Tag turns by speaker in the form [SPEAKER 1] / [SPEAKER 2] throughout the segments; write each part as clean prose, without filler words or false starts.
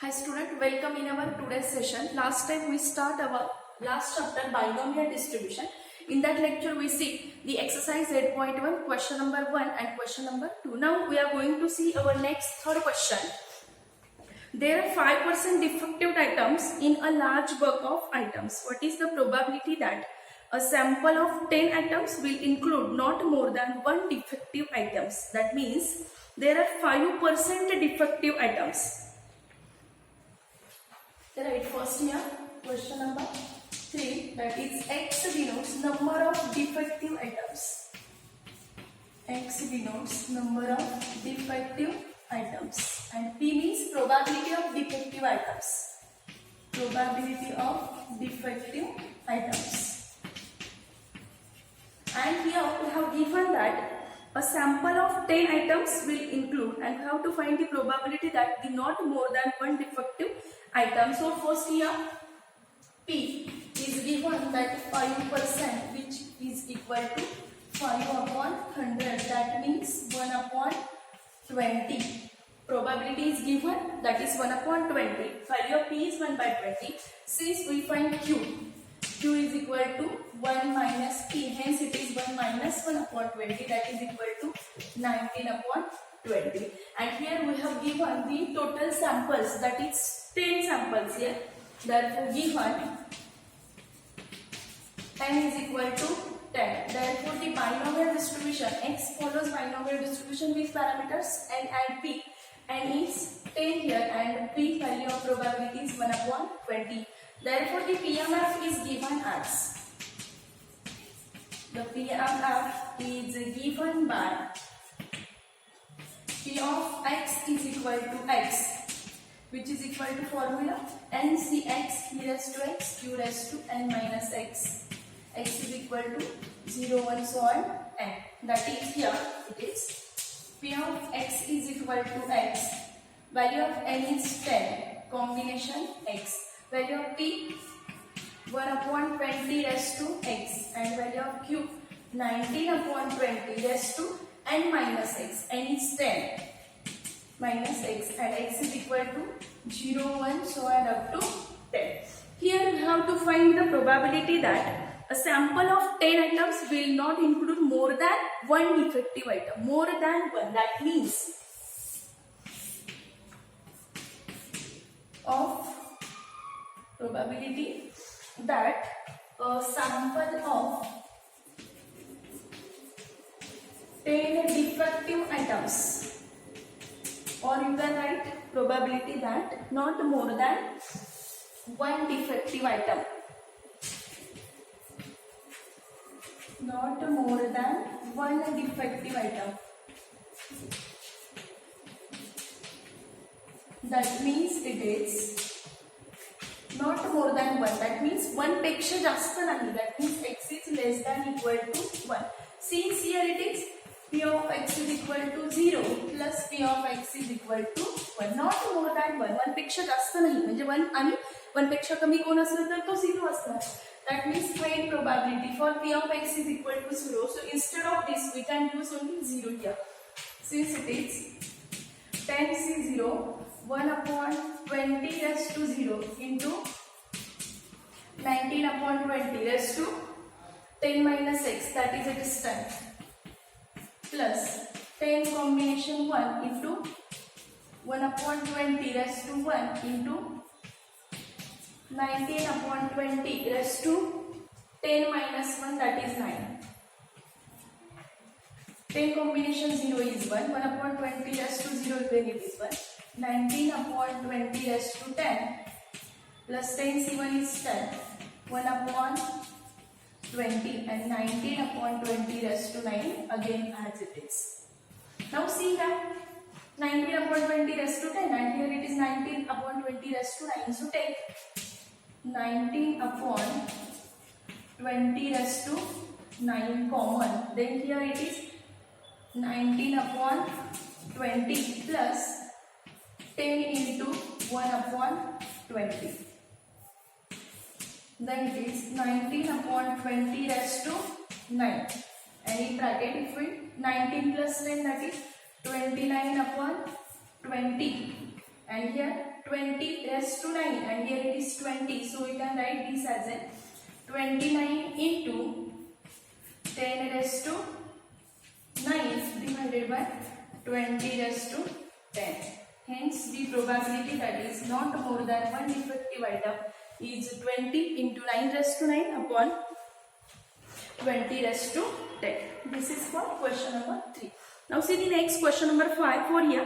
[SPEAKER 1] Hi student, welcome in our today's session. Last time we start our last chapter binomial distribution. In that lecture we see the exercise 8.1 question number 1 and question number 2. Now we are going to see our next third question. There are 5% defective items in a large bulk of items. What is the probability that a sample of 10 items will include not more than one defective items? That means there are 5% defective items. Right, first here question number 3, that is X denotes number of defective items. X denotes number of defective items and P means probability of defective items. Probability of defective items. And here we have given that a sample of 10 items will include, and we have to find the probability that the not more than one defective item. So first here P is given that 5%, which is equal to 5 upon 100, that means 1 upon 20. Probability is given, that is 1 upon 20. Value of P is 1 by 20. Since we find Q is equal to 1 minus P, hence it is 1 minus 1 upon 20, that is equal to 19 upon 20. And here we have given the total samples, that is 10 samples here. Therefore given n is equal to 10. Therefore the binomial distribution, X follows binomial distribution with parameters n and P. N is 10 here and P value of probability is 1 upon 20. Therefore the PMF is given as, the PMF is given by P of X is equal to X, which is equal to formula NCX P raised to X Q raised to N minus X. X is equal to 0, 1, so on N. That is here it is P of X is equal to X. Value of N is 10. Combination X. Value of P 1 upon 20 raised to X, and value of Q 19 upon 20 raised to N minus X. N is 10 minus X, and X is equal to 0, 1, so on up to 10. Here we have to find the probability that a sample of 10 items will not include more than one defective item. More than one, that means of probability that a sample of 10 defective items, or you can write probability that not more than one defective item. Not more than one defective item. That means it is not more than 1. That means 1 पेक्षा जास्त नाही. That means X is less than equal to 1. Since here it is P of X is equal to 0 plus P of X is equal to 1. Not more than 1. 1 पेक्षा जास्त नाही. म्हणजे 1 आणि 1 पेक्षा कमी कोण असेल तर तो 0 असणार. That means find probability for P of X is equal to 0. So instead of this we can use only 0 here. Since it is 10 C 0, 1 upon 20 raised to 0 into 19 upon 20 raised to 10 minus X, that is it is 10, plus 10 combination 1 into 1 upon 20 raised to 1 into 19 upon 20 raised to 10 minus 1, that is 9. 10 combination 0 is 1. 1 upon 20 raised to 0 then it is 1. 19 upon 20 raised to 10 plus 10 C1 is 10. 1 upon 20 and 19 upon 20 raised to 9 again as it is. Now see that 19 upon 20 raised to 10 and here it is 19 upon 20 raised to 9. So take 19 upon 20 raised to 9 common. Then here it is 19 upon 20 plus 10 into 1 upon 20. Then it is 19 upon 20 raised to 9. And in bracket if we 19 plus 10, that is 29 upon 20. And here 20 raised to 9 and here it is 20. So we can write this as a 29 into 10 raised to 9 divided by 20 raised to 10. Hence the probability that is not more than one defective item is 20 into 9 raised to 9 upon 20 raised to 10. This is for question number 3. Now see the next question number 5 for here.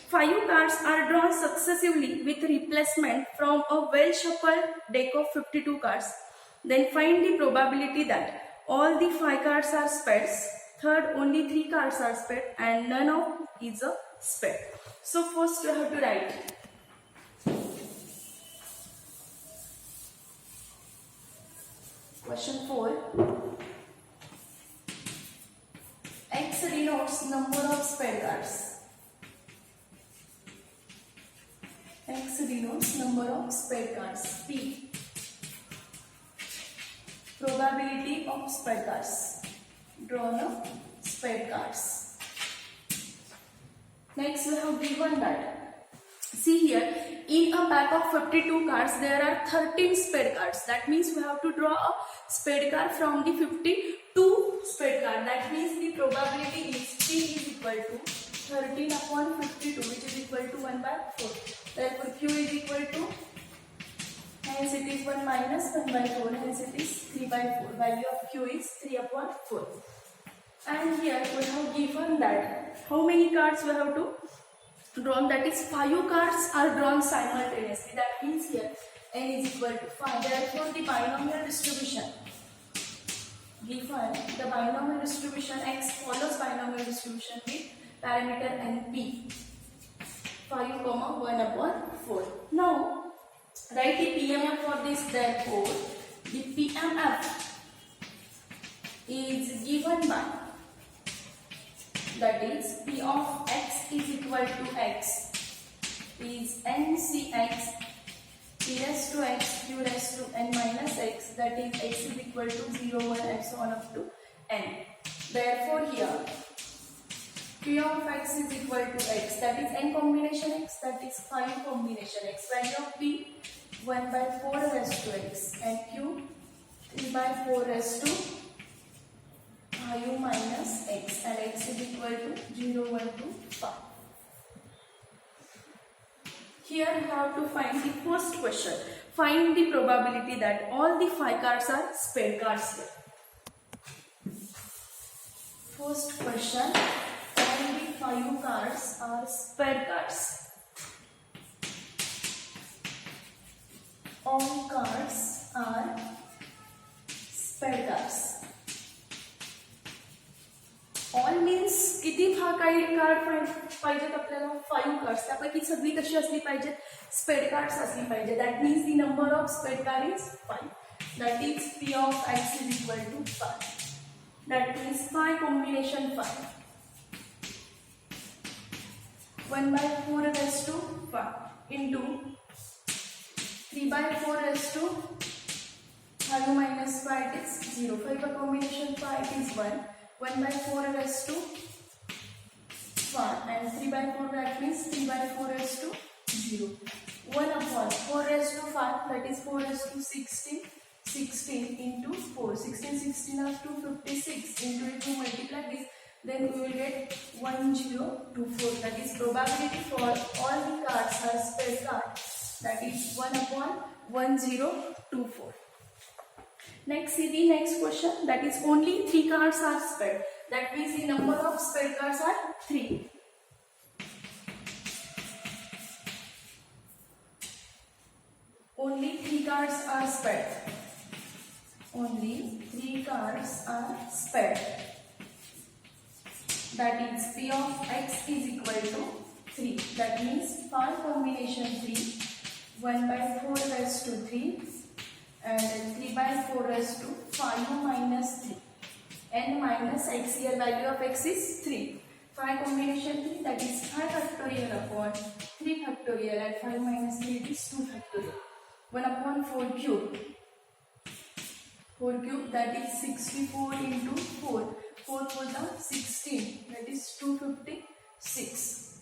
[SPEAKER 1] 5 cards are drawn successively with replacement from a well shuffled deck of 52 cards. Then find the probability that all the 5 cards are spades, third only 3 cards are spade and none of is a spade. So first we have to write question 4. X denotes number of spade cards. X denotes number of spade cards. P, probability of spade cards. Drawn of spade cards. Next we have given that. See here, in a pack of 52 cards, there are 13 spade cards. That means we have to draw a spade card from the 52 spade card. That means the probability is P is equal to 13 upon 52, which is equal to 1 by 4. Therefore, Q is equal to, hence it is 1 minus 1 by 4, hence it is 3 by 4. Value of Q is 3 upon 4. And here we have given that how many cards we have to drawn, that is 5 cards are drawn simultaneously. That means here n is equal to 5. Therefore, the binomial distribution given, the binomial distribution X follows binomial distribution with parameter NP 5, 1 upon 4. Now write the PMF for this. Therefore, the PMF is given by, that is P of X is equal to X is NCX P raised to X Q raised to N minus X, that is X is equal to 0, 1 and so on up to N. Therefore here P of X is equal to X, that is N combination X, that is 5 combination X. Value of P 1 by 4 raised to X and Q 3 by 4 raised to 5 minus X and X is equal to 0, 1 to 5. Here we have to find the first question. Find the probability that all the 5 cards are spade cards here. First question, all the 5 cards are spade cards. All cards are spade cards. All means किती card पाहिजेत आपल्याला 5 cards. त्यापैकी सगळी कशी असली पाहिजेत, spade cards असली पाहिजे. That means the number of spade card is 5. That is P of X is equal to 5. That means 5 combination 5. 1 by 4 raised to 5 into 3 by 4 raised to 5 minus 5 is 0. 5 combination 5 is 1. 1 by 4 raised to 5 and 3 by 4, that means 3 by 4 raised to 0. 1 upon 4 raised to 5, that is 4 raised to 16. 16 into 4. 16, 16 are 256. Into it to multiply this, then we will get 1024. That is probability for all the cards are spade card. That is 1 upon 1024. Next, see the next question, that is only 3 cards are spade. That means the number of spade cards are 3. Only 3 cards are spade. Only 3 cards are spade. That is P of X is equal to 3. That means 5 combination 3. 1 by 4 raised to 3. And 3 by 4 raised to 5 minus 3. N minus X, here value of X is 3. 5 combination 3, that is 5 factorial upon 3 factorial, and 5 minus 3 is 2 factorial. 1 upon 4 cube. 4 cube, that is 64 into 4. 4 for the 16, that is 256.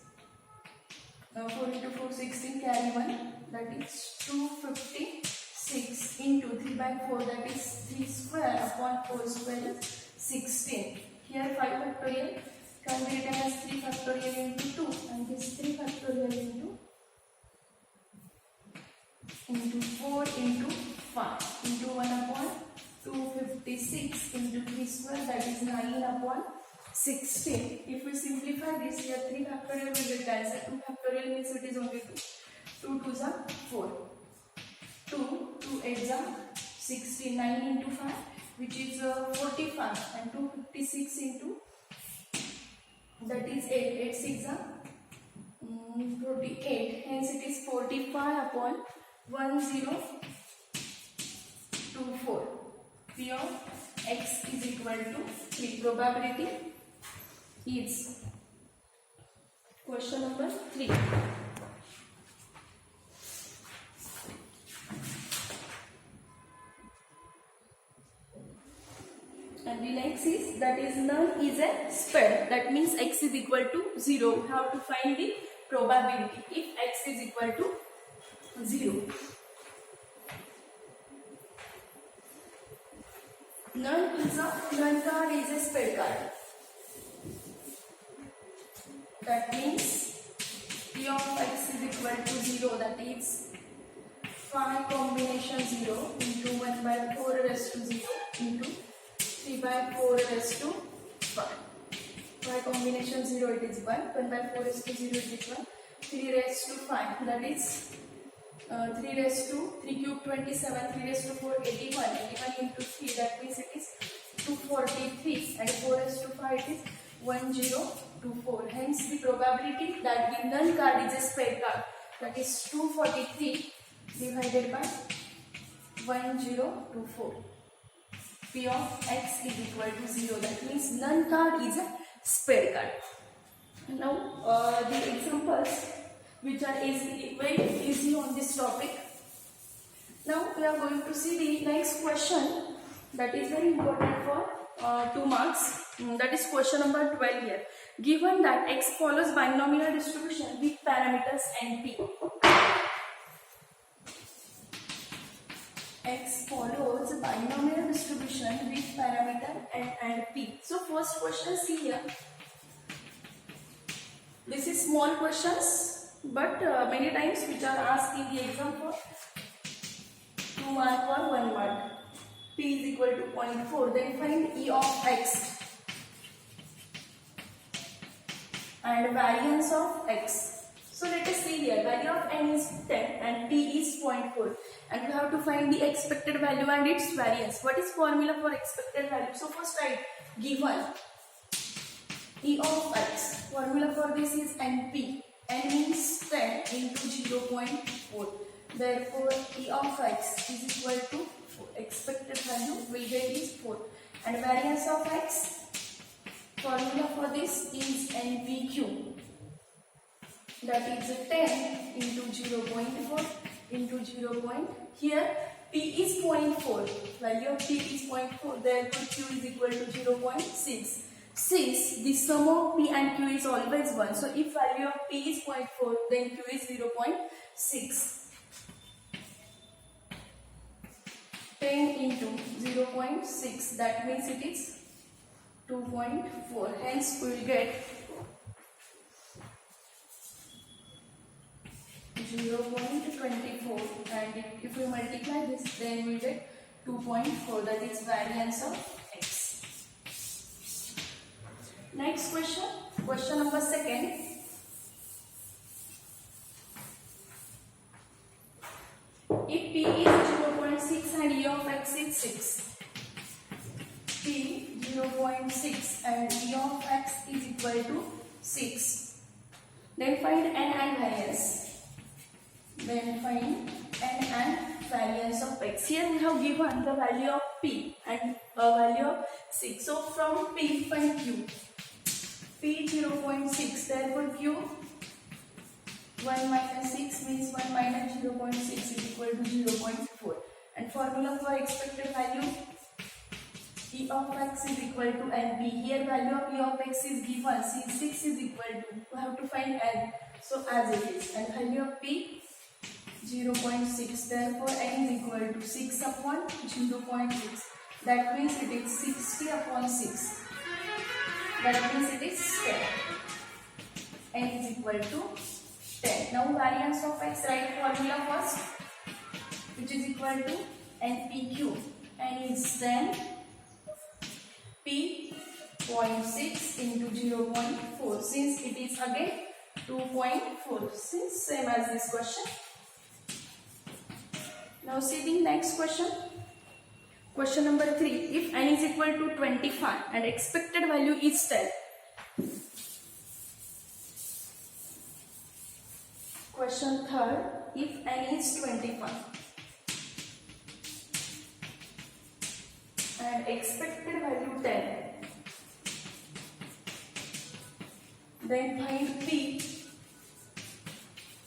[SPEAKER 1] Now 4 into 4, 16, carry 1. that is 256 into 3 by 4 that is 3 square upon 4 square is 16. Here 5 factorial can be written as 3 factorial into 2 and this 3 factorial into 4 into 5 into 1 upon 256 into 3 square that is 9 upon 16. If we simplify this here 3 factorial will get answer. 2 factorial means it is only 2. 2 2s are 4. 2 8s are 16. 9 into 5 which is 45 and 256 into that is 8. 8 6 are 48. Hence it is 45 upon 1024. P of x is equal to 3. Probability is question number 3. And the next is that is none is a spade. That means x is equal to 0. We have to find the probability if x is equal to 0. None card is a spade card. That means P of x is equal to 0. That is 5 combination 0 into 1 by 4 raised to 0 into 3 by 4 raised to 5. 5 combination 0 it is 1. 1 by 4 raised to 0 it is 1. 3 raised to 5 that is 3 raised to 3 cube 27. 3 raised to 4 81. 81 into 3 that means it is 243 and 4 raised to 5 it is 1024. Hence the probability that the null card is a spade card that is 243 divided by 1024. P of x is equal to 0. That means none card is a spade card. Now the examples which are very easy on this topic. Now we are going to see the next question that is very important for 2 marks. That is question number 12 here. Given that x follows binomial distribution with parameters n p. X follows binomial distribution with parameter n and p. So first question see here. This is small questions but many times which are asked in the exam for 2 mark or 1 mark. P is equal to 0.4. Then find E of x and variance of x. So let us see here. Value of n is 10 and p is 0.4. And we have to find the expected value and its variance. What is formula for expected value? So first write given E of x. Formula for this is NP. N means 10 into 0.4. Therefore, E of x is equal to 4. Expected value we get is 4. And variance of x, formula for this is NPQ. That is 10 into 0.4 into 0. Here P is 0.4. Value of P is 0.4. Therefore, Q is equal to 0.6. Since the sum of P and Q is always 1, so if value of P is 0.4, then Q is 0.6. 10 into 0.6, that means it is 2.4. Hence, we will get 0.24. And if we multiply this, then we get 2.4. That is variance of x. Next question, question number 2. If P is 0.6 and E of x is 6, P 0.6 and E of x is equal to 6, then find n and variance. Then find n and variance of x. Here we have given the value of P and value of 6. So from P find Q. P 0.6, therefore Q 1 minus 6 means 1 minus 0.6 is equal to 0.4. And formula for expected value E of x is equal to NP. Here value of E of x is given, since 6 is equal to, we have to find N. So as it is. And value of P 0.6. Therefore, n is equal to 6 upon 0.6. That means it is 60 upon 6. That means it is 10. N is equal to 10. Now variance of x, write formula first, which is equal to NPQ. N is 10, P 0.6 into 0.4. Since it is again 2.4, since same as this question. Now see the next question. Question number 3. If n is equal to 25 and expected value is 10. Question 3rd. If n is 25 and expected value 10, then find P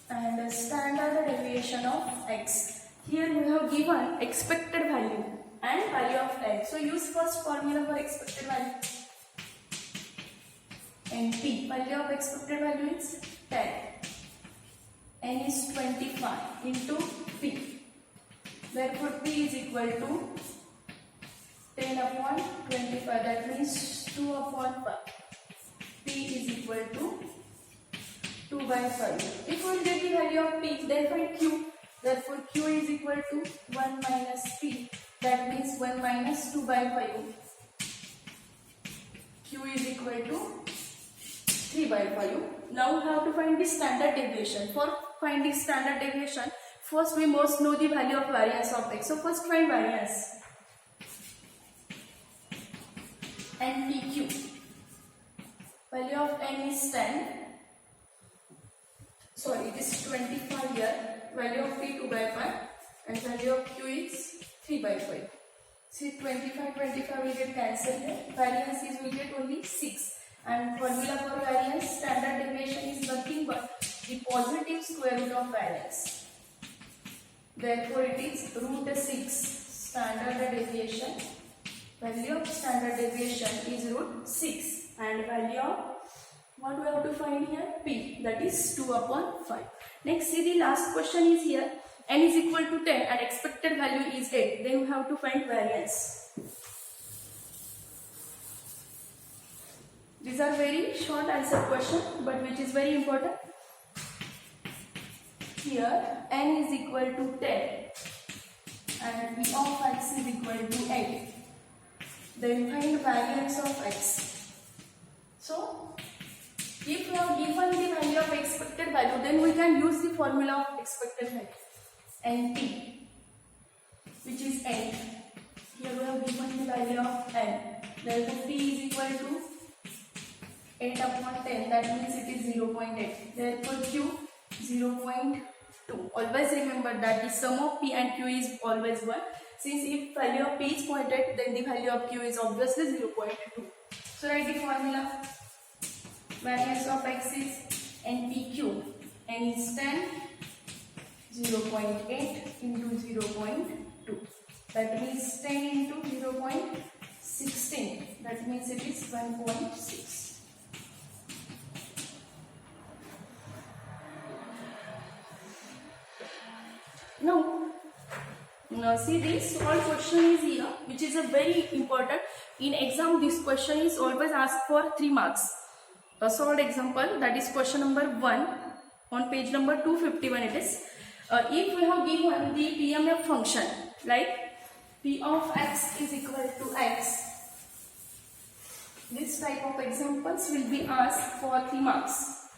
[SPEAKER 1] and the standard deviation of x. Here we have given expected value and value of x. So use first formula for expected value. And P, value of expected value is 10. N is 25 into P. Therefore P is equal to 10 upon 25. That means 2 upon 5. P is equal to 2 by 5. If we get the value of P, then find Q. Therefore Q is equal to 1 minus P. That means 1 minus 2 by 5. Q is equal to 3 by 5. Now we have to find the standard deviation. For finding standard deviation, first we must know the value of variance of x. So first find variance. NPQ. Value of n is 10. Sorry, it is 25 here. Value of P 2 by 5 and value of Q is 3 by 5. See, 25 will get cancelled here. Variance is will get only 6. And formula for variance, standard deviation is nothing but the positive square root of variance. Therefore, it is root 6. Standard deviation. Value of standard deviation is root 6. And value of what we have to find here? P, that is 2 upon 5. Next, see the last question is here. N is equal to 10 and expected value is 8. Then we have to find variance. These are very short answer question, but which is very important. Here, N is equal to 10 and P of x is equal to 8. Then find variance of x. So, if we have given the value of expected value, then we can use the formula of expected value. NP, which is 8. Here we have given the value of n. Therefore, P is equal to 8 upon 10. That means it is 0.8. Therefore, Q 0.2. Always remember that the sum of P and Q is always 1. Since if value of P is 0.8, then the value of Q is obviously 0.2. So write the formula. Variance of x is NPQ. N is 10. 0.8 into 0.2. That means 10 into 0.16. That means it is 1.6. Now see this solved question is here, which is a very important. In exam, this question is always asked for 3 marks. A solved example, that is question number 1 on page number 251 it is. If we have given the PMF function like P of x is equal to x, this type of examples will be asked for 3 marks.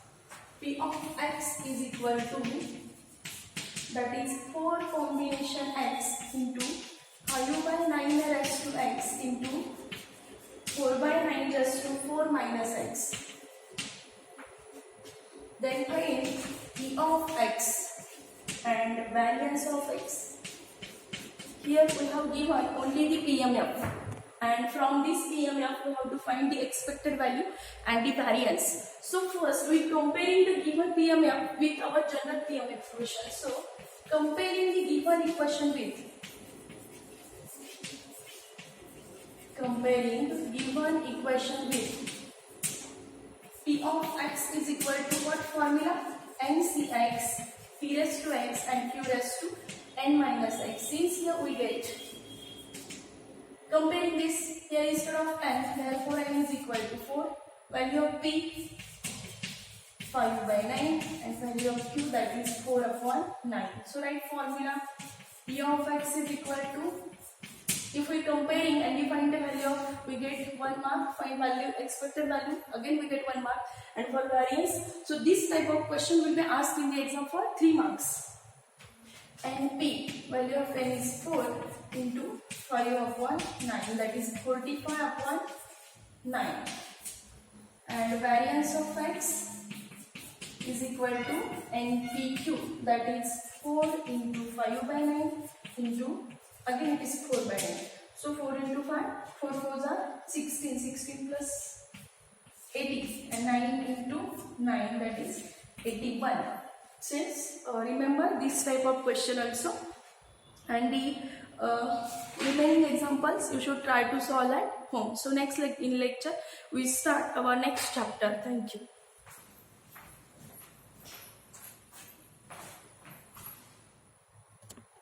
[SPEAKER 1] P of x is equal to, that is 4 combination x into 5 by 9 raised to x into 4 by 9 raised to 4 minus x. Then find P of x and variance of x. Here we have given only the PMF, and from this PMF we have to find the expected value and the variance. So first we comparing the given PMF with our general PMF equation. So comparing the given equation with P of x is equal to what formula? NCX. P p raised to x and q raised to n minus x. Since here we get, comparing this, here instead of n, therefore n is equal to 4. Value of p 5 by 9 and value of q, that is 4 upon 9. So write formula, p of x is equal to, if we comparing and we find the value of, we get 1 mark, find value, expected value, again we get 1 mark, and for variance, so this type of question will be asked in the exam for 3 marks. And p, value of n is 4 into 5 upon 9, that is 45 upon 9. And variance of x is equal to npq, that is 4 into 5 by 9 into, again it is 4 by 9. So 4 into 5, 4 4s are 16, 16 plus 80, and 9 into 9, that is 81. Since remember this type of question also, and the remaining examples you should try to solve at home. So next in lecture we start our next chapter. Thank you.